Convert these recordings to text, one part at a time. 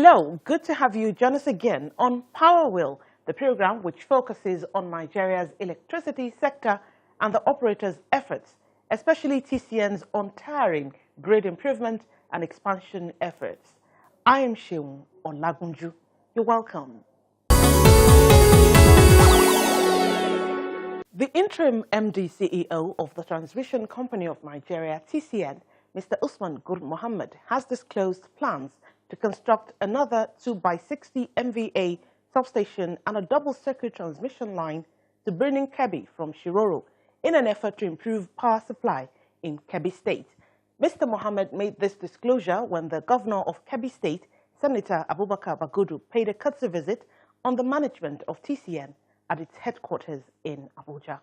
Hello, good to have you join us again on Power Wheel, the program which focuses on Nigeria's electricity sector and the operator's efforts, especially TCN's untiring grid improvement and expansion efforts. I am Sheung Olagunju. You're welcome. The interim MD CEO of the Transmission Company of Nigeria, TCN, Mr. Usman Gur Mohammed, has disclosed plans to construct another 2x60 MVA substation and a double-circuit transmission line to Birnin Kebbi from Shiroro in an effort to improve power supply in Kebbi State. Mr. Mohammed made this disclosure when the governor of Kebbi State, Senator Abubakar Bagudu, paid a courtesy visit on the management of TCN at its headquarters in Abuja.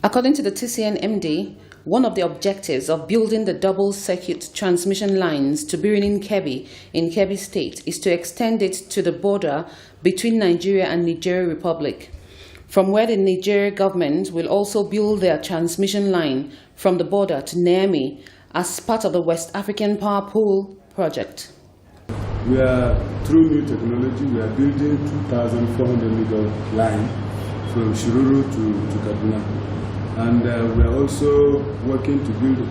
According to the TCN MD, one of the objectives of building the double-circuit transmission lines to Birnin Kebbi in Kebbi State is to extend it to the border between Nigeria and Niger Republic, from where the Niger government will also build their transmission line from the border to Niamey as part of the West African Power Pool project. We are, through new technology, we are building 2,400 meter line from Shiroro to Kaduna. And we are also working to build to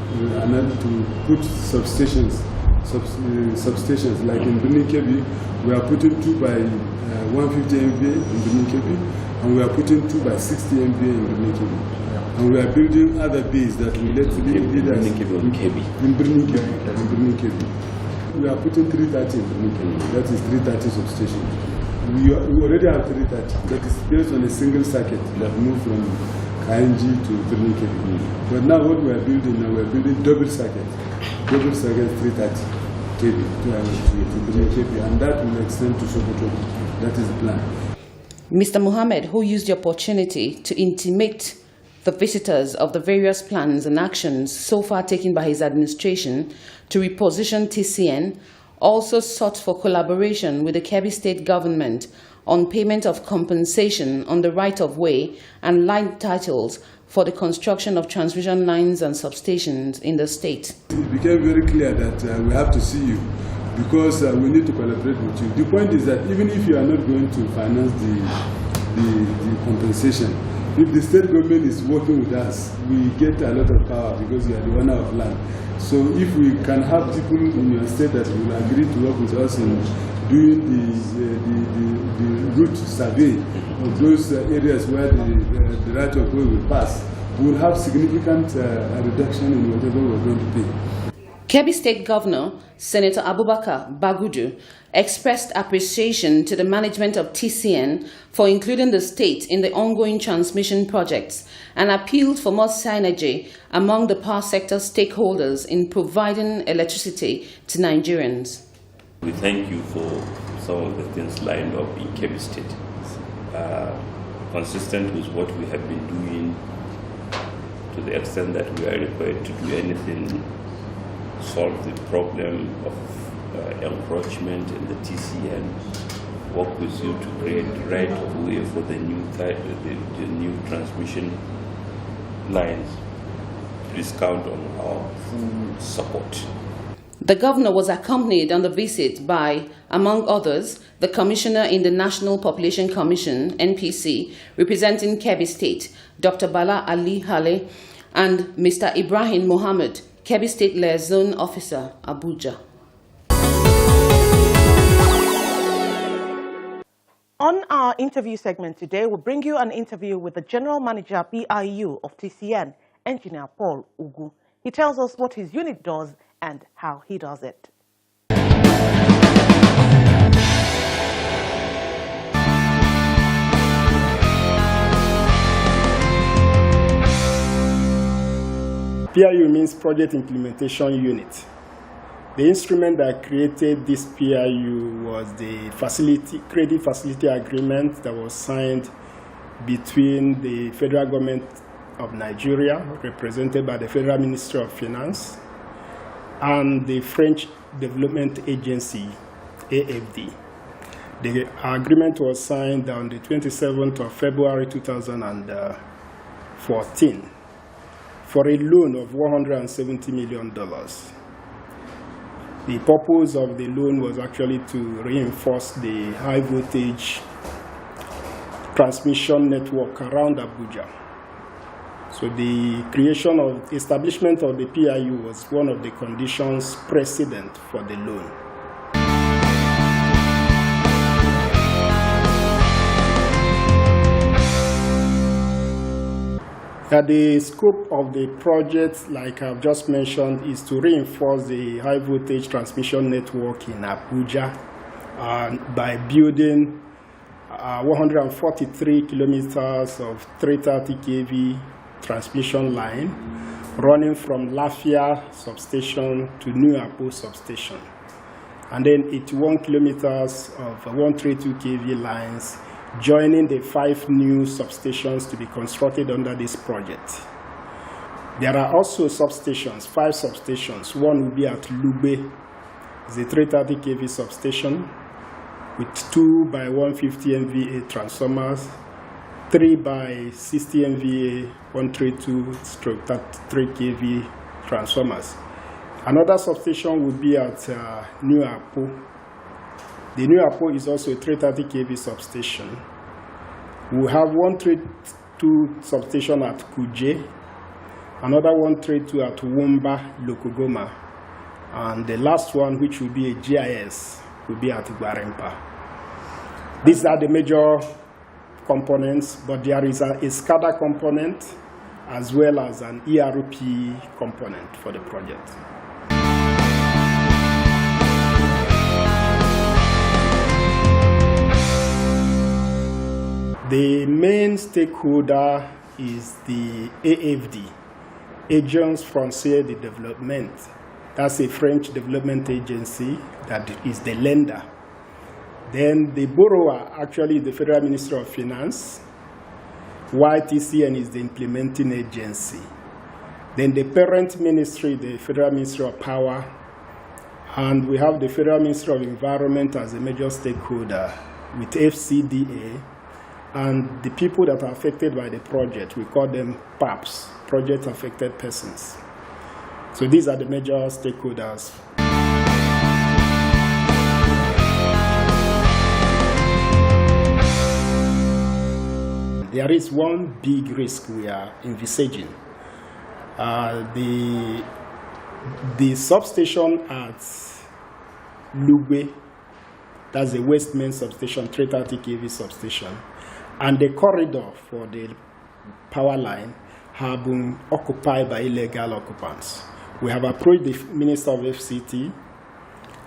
put substations like in Birnin Kebbi. We are putting 2 by 150 MVA in Birnin Kebbi, and we are putting 2 by 60 MVA in Birnin Kebbi. And we are building other bays that will let leaders in Birnin Kebbi. We are putting 330 in Birnin Kebbi. That is 330 substations. We already have 330. That is based on a single circuit that moved from ING to Birnin Kebbi. But now what we are building now, we are building double circuit 330 kV to Birnin Kebbi, and that will extend to Sokoto. That is the plan. Mr. Mohammed, who used the opportunity to intimate the visitors of the various plans and actions so far taken by his administration to reposition TCN, also sought for collaboration with the Kebbi State government on payment of compensation on the right-of-way and line titles for the construction of transmission lines and substations in the state. It became very clear that we have to see you because we need to collaborate with you. The point is that even if you are not going to finance the compensation, if the state government is working with us, we get a lot of power because you are the owner of land. So if we can have people in your state that will agree to work with us in doing the route survey of those areas where the right of way will pass, we will have significant reduction in whatever we are going to pay. Kebbi State Governor Senator Abubakar Bagudu expressed appreciation to the management of TCN for including the state in the ongoing transmission projects and appealed for more synergy among the power sector stakeholders in providing electricity to Nigerians. We thank you for some of the things lined up in Kebbi State, consistent with what we have been doing to the extent that we are required to do anything, solve the problem of encroachment in the TCN, work with you to create right of way for the new transmission lines. Please count on our full support. The governor was accompanied on the visit by, among others, the commissioner in the National Population Commission, NPC, representing Kebbi State, Dr. Bala Ali Hale, and Mr. Ibrahim Mohammed, Kebbi State Liaison Officer, Abuja. On our interview segment today, we'll bring you an interview with the General Manager BIU of TCN, Engineer Paul Ugu. He tells us what his unit does and how he does it. PIU means Project Implementation Unit. The instrument that created this PIU was the credit facility agreement that was signed between the federal government of Nigeria, represented by the Federal Ministry of Finance, and the French Development Agency, AFD. The agreement was signed on the 27th of February 2014 for a loan of $170 million. The purpose of the loan was actually to reinforce the high voltage transmission network around Abuja. So the establishment of the PIU was one of the conditions precedent for the loan. The scope of the project, like I've just mentioned, is to reinforce the high voltage transmission network in Abuja by building 143 kilometers of 330 kV transmission line running from Lafia substation to New Apo substation, and then 81 kilometers of 132 kV lines joining the 5 new substations to be constructed under this project. There are also substations, 5 substations. One will be at Lugbe, it's a 330 kV substation with 2 by 150 MVA transformers, 3 by 60 MVA 132/33 kV transformers. Another substation will be at New Apo. The New Apo is also a 330 kV substation. We have 132 substation at Kuje, another 132 at Wumba, Lokogoma, and the last one, which will be a GIS, will be at Gwarempa. These are the major components, but there is a SCADA component as well as an ERP component for the project. The main stakeholder is the AFD, Agence Française de Développement. That's a French development agency that is the lender. Then the borrower actually is the Federal Ministry of Finance, while TCN is the implementing agency. Then the parent ministry, the Federal Ministry of Power, and we have the Federal Ministry of Environment as a major stakeholder with FCDA, and the people that are affected by the project, we call them PAPs, Project Affected Persons. So these are the major stakeholders. There is one big risk we are envisaging. The substation at Lugbe, that's the West Main substation, 330 kV substation, and the corridor for the power line have been occupied by illegal occupants. We have approached the Minister of FCT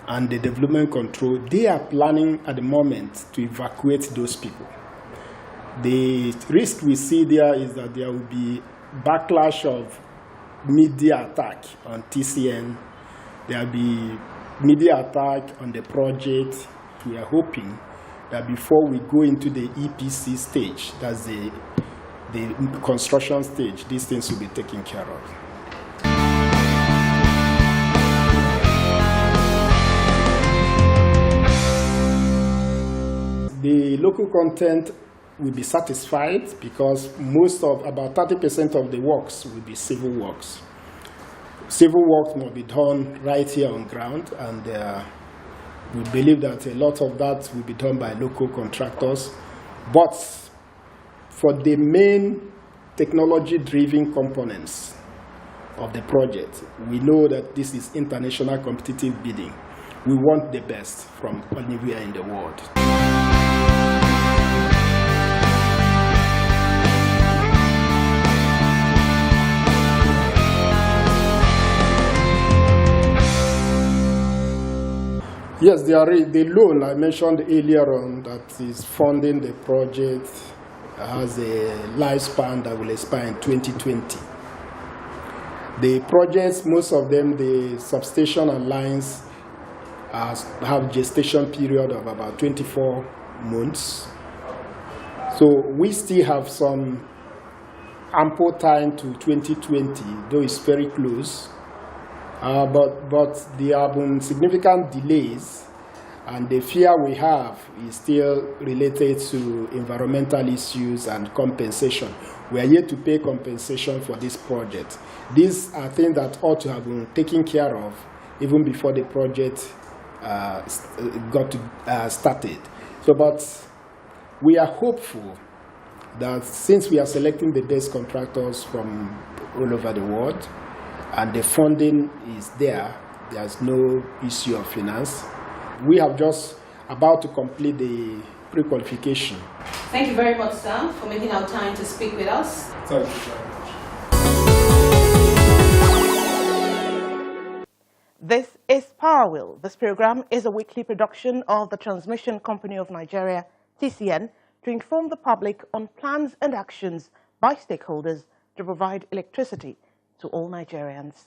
and the Development Control. They are planning at the moment to evacuate those people. The risk we see there is that there will be backlash of media attack on TCN. There will be media attack on the project. We are hoping that before we go into the EPC stage, that's the construction stage, these things will be taken care of. The local content will be satisfied because about 30% of the works will be civil works. Civil work must be done right here on ground, and we believe that a lot of that will be done by local contractors. But for the main technology-driven components of the project, we know that this is international competitive bidding. We want the best from anywhere in the world. Yes, the loan I mentioned earlier on that is funding the project has a lifespan that will expire in 2020. The projects, most of them, the substation and lines have gestation period of about 24 months. So we still have some ample time to 2020, though it's very close. But there have been significant delays, and the fear we have is still related to environmental issues and compensation. We are yet to pay compensation for this project. These are things that ought to have been taken care of even before the project got started. So, but we are hopeful that since we are selecting the best contractors from all over the world and the funding is there's no issue of finance. We are just about to complete the pre-qualification. Thank you very much, sir, for making our time to speak with us. Thank you very much. This is Power Wheel. This program is a weekly production of the Transmission Company of Nigeria, TCN, to inform the public on plans and actions by stakeholders to provide electricity to all Nigerians.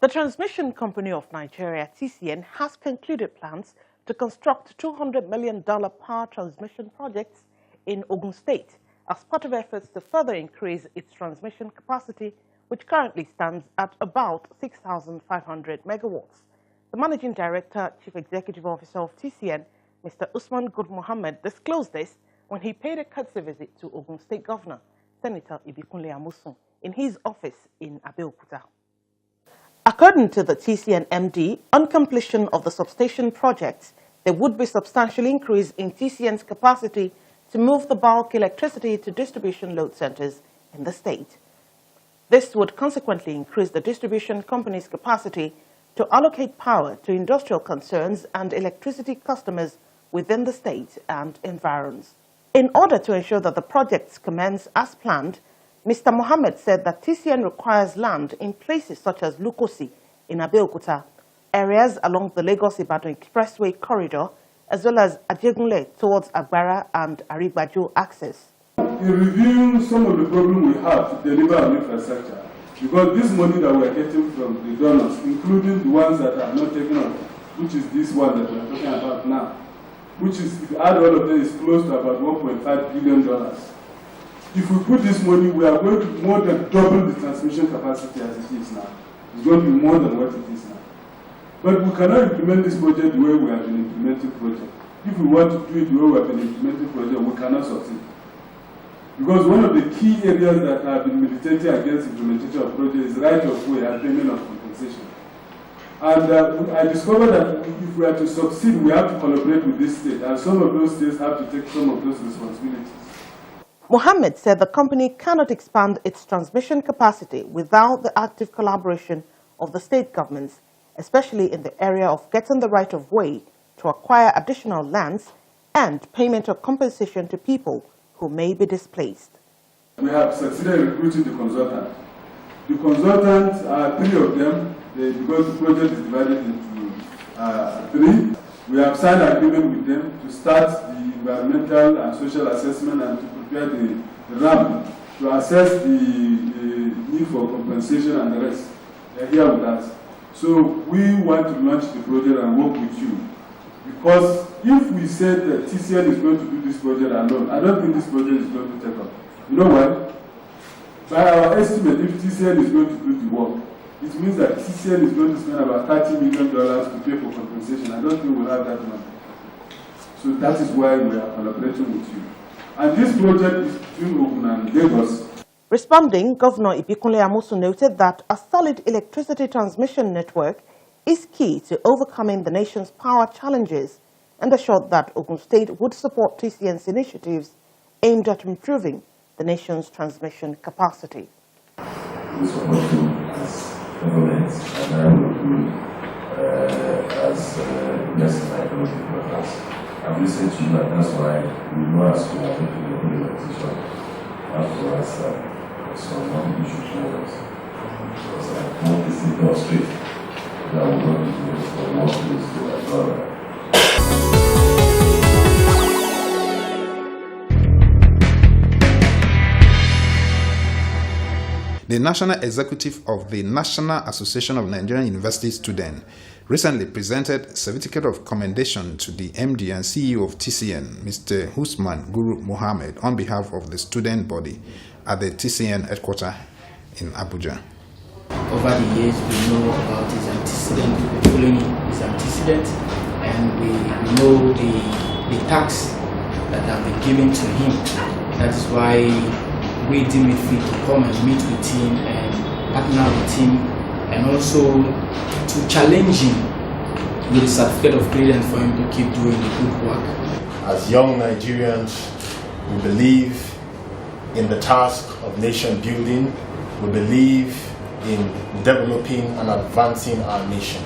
The Transmission Company of Nigeria, TCN, has concluded plans to construct $200 million power transmission projects in Ogun State as part of efforts to further increase its transmission capacity, which currently stands at about 6,500 megawatts. The Managing Director, Chief Executive Officer of TCN, Mr. Usman Gur Mohammed, disclosed this when he paid a courtesy visit to Ogun State Governor, Senator Ibikunle Amosun, in his office in Abeokuta. According to the TCN MD, on completion of the substation projects, there would be substantial increase in TCN's capacity to move the bulk electricity to distribution load centers in the state. This would consequently increase the distribution company's capacity to allocate power to industrial concerns and electricity customers within the state and environs. In order to ensure that the projects commence as planned, Mr. Mohammed said that TCN requires land in places such as Lukosi in Abeokuta, areas along the Lagos-Ibadan Expressway corridor, as well as Ajegunle towards Agbara and Arigbaju access. In reviewing some of the problems we have to deliver our infrastructure, because this money that we are getting from the donors, including the ones that are not taken up, which is this one that we are talking about now, which is, if you add all of them, is close to about $1.5 billion. If we put this money, we are going to more than double the transmission capacity as it is now. It's going to be more than what it is now. But we cannot implement this project the way we have been implementing project. If we want to do it the way we have been implementing project, we cannot succeed. Because one of the key areas that have been militating against implementation of project is right of way and payment of compensation. And I discovered that if we are to succeed, we have to collaborate with this state, and some of those states have to take some of those responsibilities. Mohammed said the company cannot expand its transmission capacity without the active collaboration of the state governments, especially in the area of getting the right of way to acquire additional lands and payment of compensation to people who may be displaced. We have succeeded in recruiting the consultant. The consultants, three of them, because the project is divided into three, we have signed an agreement with them to start the environmental and social assessment and to prepare the ramp to assess the need for compensation and the rest. They are here with us. So we want to launch the project and work with you. Because if we said that TCN is going to do this project alone, I don't think this project is going to take off. You know why? By our estimate, if TCN is going to do the work, it means that TCN is going to spend about $30 million to pay for compensation. I don't think we'll have that money. So that is why we are collaborating with you. And this project is between Ogun and Lagos. Responding, Governor Ibikunle Amosun noted that a solid electricity transmission network is key to overcoming the nation's power challenges and assured that Ogun State would support TCN's initiatives aimed at improving the nation's transmission capacity. This one as government and I will do as national economic partners. I've listened to you, and that's why we know as we are taking the implementation after us some non-issue forward. Because I want this to go straight. That will not be good for more place to absorb. The National Executive of the National Association of Nigerian University Students recently presented a certificate of commendation to the MD and CEO of TCN, Mr. Usman Gur Mohammed, on behalf of the student body at the TCN headquarters in Abuja. Over the years, we know about his antecedent, we've been following his antecedent, and we know the tasks that have been given to him. That is why we deem it fit to come and meet with him and partner with him, and also to challenge him with a certificate of gradient for him to keep doing the good work. As young Nigerians, we believe in the task of nation building. We believe in developing and advancing our nation.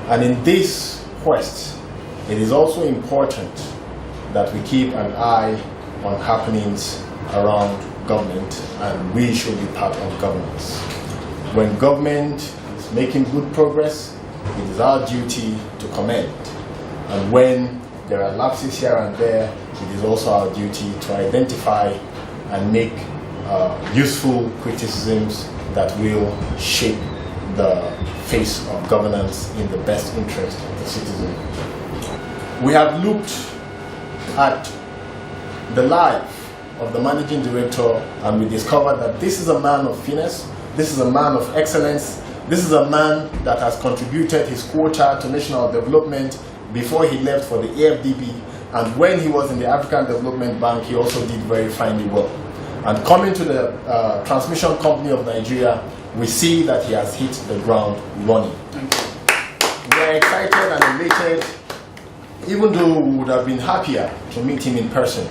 And in this quest, it is also important that we keep an eye on happenings around government, and we should be part of governance. When government is making good progress, it is our duty to commend. And when there are lapses here and there, it is also our duty to identify and make useful criticisms that will shape the face of governance in the best interest of the citizen. We have looked at the life of the managing director, and we discovered that this is a man of finesse, this is a man of excellence, this is a man that has contributed his quota to national development before he left for the AFDB, and when he was in the African Development Bank, he also did very finely well. And coming to the Transmission Company of Nigeria, we see that he has hit the ground running. We are excited and elated, even though we would have been happier to meet him in person.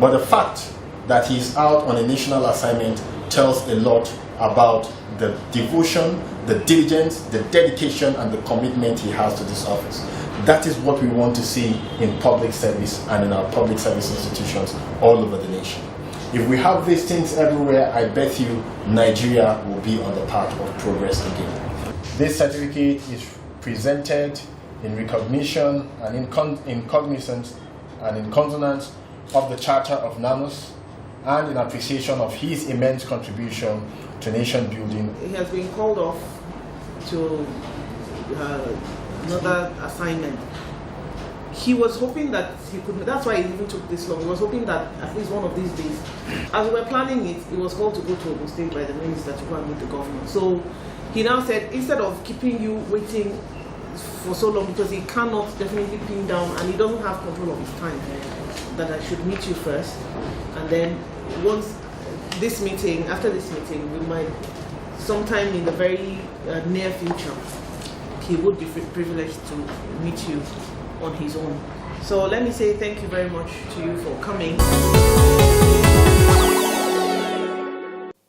But the fact that he's out on a national assignment tells a lot about the devotion, the diligence, the dedication, and the commitment he has to this office. That is what we want to see in public service and in our public service institutions all over the nation. If we have these things everywhere, I bet you Nigeria will be on the path of progress again. This certificate is presented in recognition and in cognizance and in consonance of the Charter of NANOS, and in appreciation of his immense contribution to nation building. He has been called off to another assignment. He was hoping that he could, that's why it even took this long. He was hoping that at least one of these days, as we were planning it, he was called to go to Ogun State by the minister to go and meet the governor. So he now said, instead of keeping you waiting for so long, because he cannot definitely pin down and he doesn't have control of his time, that I should meet you first, and then once this meeting, after this meeting, we might, sometime in the very near future, he would be privileged to meet you on his own. So let me say thank you very much to you for coming.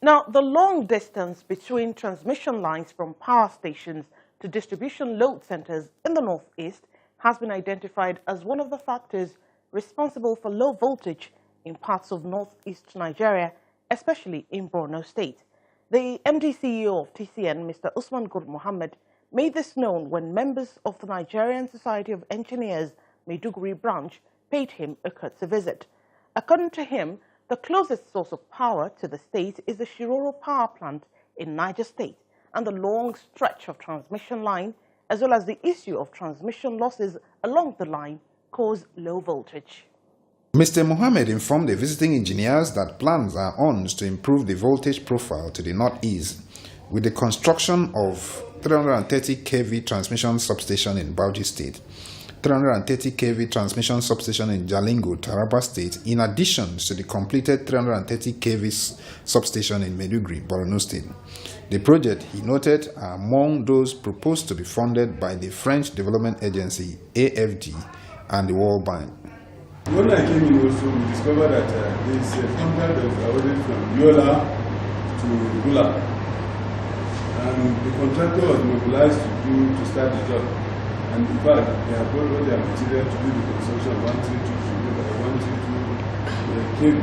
Now, the long distance between transmission lines from power stations to distribution load centers in the Northeast has been identified as one of the factors responsible for low voltage in parts of Northeast Nigeria, especially in Borno State. The MD CEO of TCN, Mr. Usman Gur Mohammed, made this known when members of the Nigerian Society of Engineers Maiduguri branch paid him a courtesy visit. According to him, the closest source of power to the state is the Shiroro power plant in Niger State, and the long stretch of transmission line, as well as the issue of transmission losses along the line, cause low voltage. Mr. Mohammed informed the visiting engineers that plans are on to improve the voltage profile to the northeast with the construction of 330 kV transmission substation in Bauchi State, 330 kV transmission substation in Jalingo, Taraba State, in addition to the completed 330 kV substation in Maiduguri, Borno State. The project, he noted, are among those proposed to be funded by the French Development Agency, AFD, and the World Bank. When I came in also, we discovered that there is a contract that was awarded from Yola to Gula. And the contractor was mobilized to start the job. And in fact, they have got all their material to do the construction of 132 kV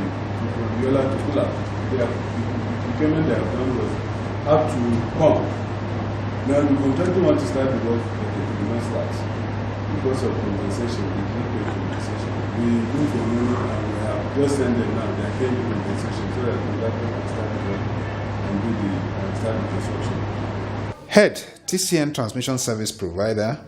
from Yola to Gula. The payment they have done was up to pump. Now the contractor wants to start the work, but they did not start because of compensation. They can't pay compensation. We do for money and we have just sent them now. They are paying the compensation so that the contractor can start the work and start the construction. Head TCN transmission service provider,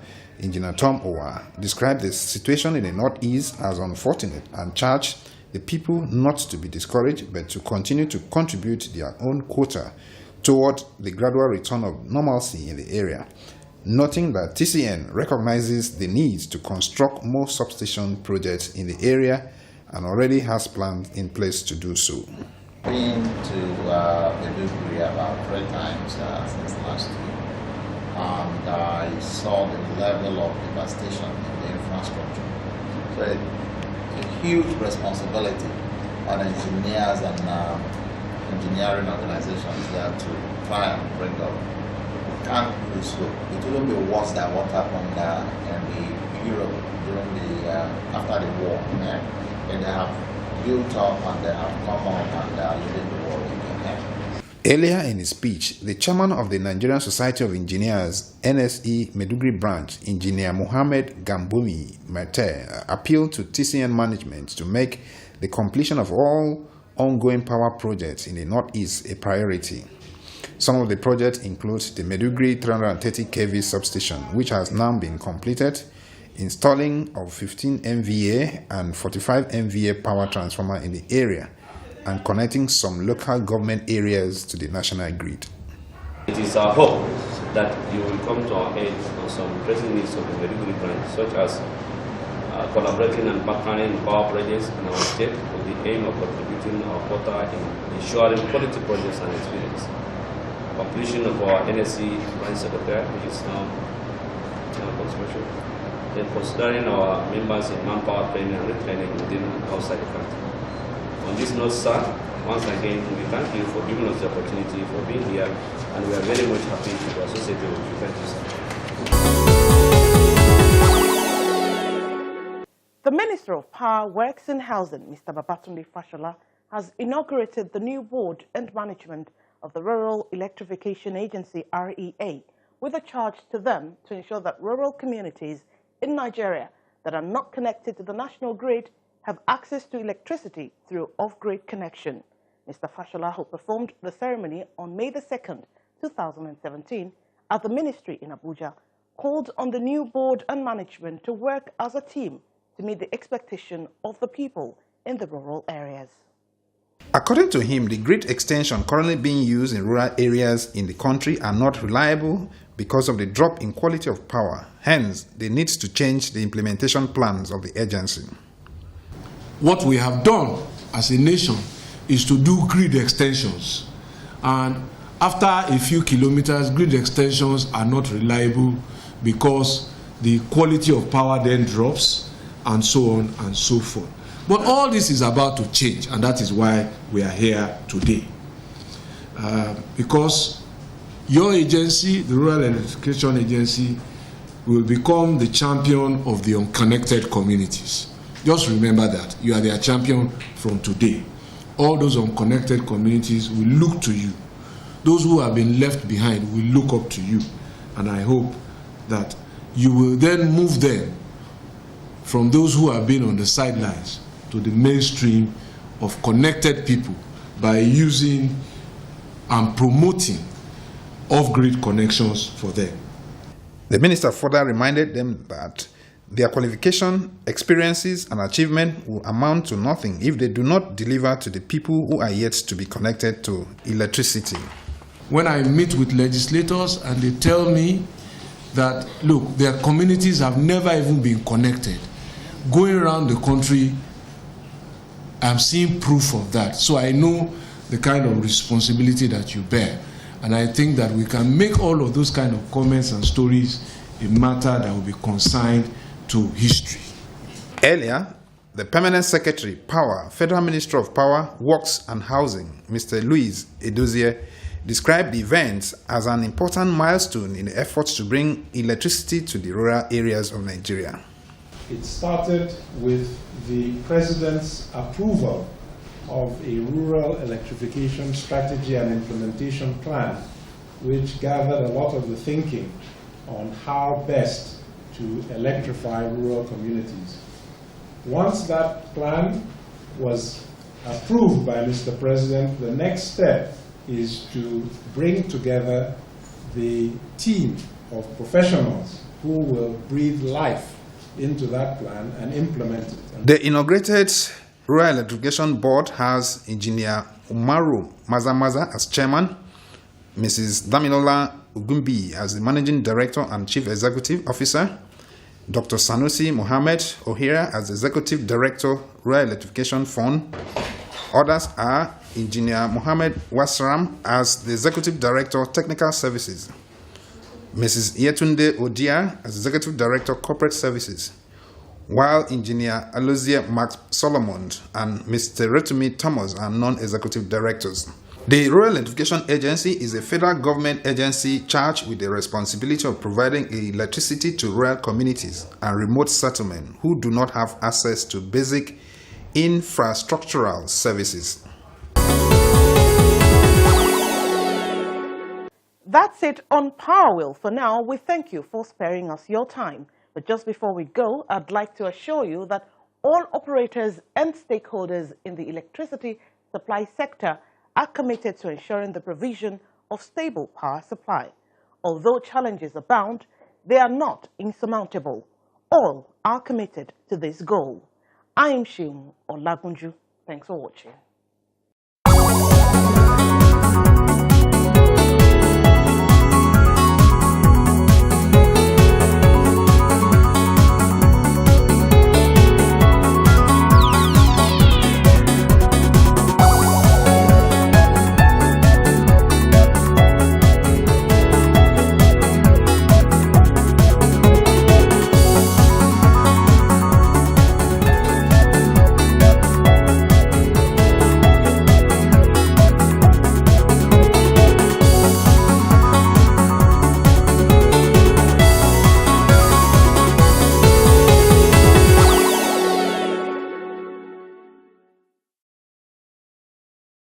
Engineer Tom Owa, described the situation in the Northeast as unfortunate and charged the people not to be discouraged but to continue to contribute their own quota toward the gradual return of normalcy in the area, noting that TCN recognizes the need to construct more substation projects in the area and already has plans in place to do so. Been to Maiduguri about 3 times since last year, and I saw the level of devastation in the infrastructure. So a huge responsibility on engineers and engineering organizations there to try and bring up. We can't do so. It will be worse than what happened in Europe during the after the war. And they have built up and they have come up and they are leading the world again. Earlier in his speech, the chairman of the Nigerian Society of Engineers, NSE Maiduguri branch, Engineer Mohammed Gambumi Mete, appealed to TCN management to make the completion of all ongoing power projects in the Northeast a priority. Some of the projects include the Maiduguri 330 kV substation, which has now been completed, installing of 15 MVA and 45 MVA power transformer in the area, and connecting some local government areas to the national grid. It is our hope that you will come to our aid on some pressing needs of the Maiduguri branch, such as collaborating and partnering in power projects in our state with the aim of contributing our quota in ensuring quality projects and experience. Completion of our NSC branch secretary, which is now construction. Then considering our members in manpower training and retraining within and outside the country. On this note, sir, once again, we thank you for giving us the opportunity for being here, and we are very much happy to be associated with you. Thank you, sir. The Minister of Power, Works and Housing, Mr. Babatunde Fashola, has inaugurated the new board and management of the Rural Electrification Agency, REA, with a charge to them to ensure that rural communities in Nigeria that are not connected to the national grid have access to electricity through off-grid connection. Mr. Fashola, who performed the ceremony on May the 2nd, 2017, at the Ministry in Abuja, called on the new board and management to work as a team to meet the expectation of the people in the rural areas. According to him, the grid extension currently being used in rural areas in the country are not reliable because of the drop in quality of power. Hence, they need to change the implementation plans of the agency. What we have done as a nation is to do grid extensions. And after a few kilometers, grid extensions are not reliable because the quality of power then drops and so on and so forth. But all this is about to change, and that is why we are here today. Because your agency, the Rural Electrification Agency, will become the champion of the unconnected communities. Just remember that. You are their champion from today. All those unconnected communities will look to you. Those who have been left behind will look up to you. And I hope that you will then move them from those who have been on the sidelines to the mainstream of connected people by using and promoting off-grid connections for them. The minister further reminded them that their qualification, experiences, and achievement will amount to nothing if they do not deliver to the people who are yet to be connected to electricity. When I meet with legislators and they tell me that, look, their communities have never even been connected, going around the country, I'm seeing proof of that. So I know the kind of responsibility that you bear. And I think that we can make all of those kind of comments and stories a matter that will be consigned to history. Earlier, the Permanent Secretary, Power, Federal Minister of Power, Works and Housing, Mr. Louis Edozie, described the event as an important milestone in the efforts to bring electricity to the rural areas of Nigeria. It started with the President's approval of a rural electrification strategy and implementation plan, which gathered a lot of the thinking on how best to electrify rural communities. Once that plan was approved by Mr. President, the next step is to bring together the team of professionals who will breathe life into that plan and implement it. The inaugurated Rural Electrification Board has Engineer Umaru Mazamaza as chairman, Mrs. Damilola Ugumbi as the Managing Director and Chief Executive Officer, Dr. Sanusi Mohammed Ohira as Executive Director, Rural Electrification Fund. Others are Engineer Mohammed Wasram as the Executive Director, Technical Services, Mrs. Yetunde Odia as Executive Director, Corporate Services, while Engineer Alozie Max Solomon and Mr. Retumi Thomas are non-executive directors. The Rural Electrification Agency is a federal government agency charged with the responsibility of providing electricity to rural communities and remote settlements who do not have access to basic infrastructural services. That's it on Power Wheel. For now, we thank you for sparing us your time. But just before we go, I'd like to assure you that all operators and stakeholders in the electricity supply sector are committed to ensuring the provision of stable power supply. Although challenges abound, they are not insurmountable. All are committed to this goal. I am Shum Olagunju. Thanks for watching.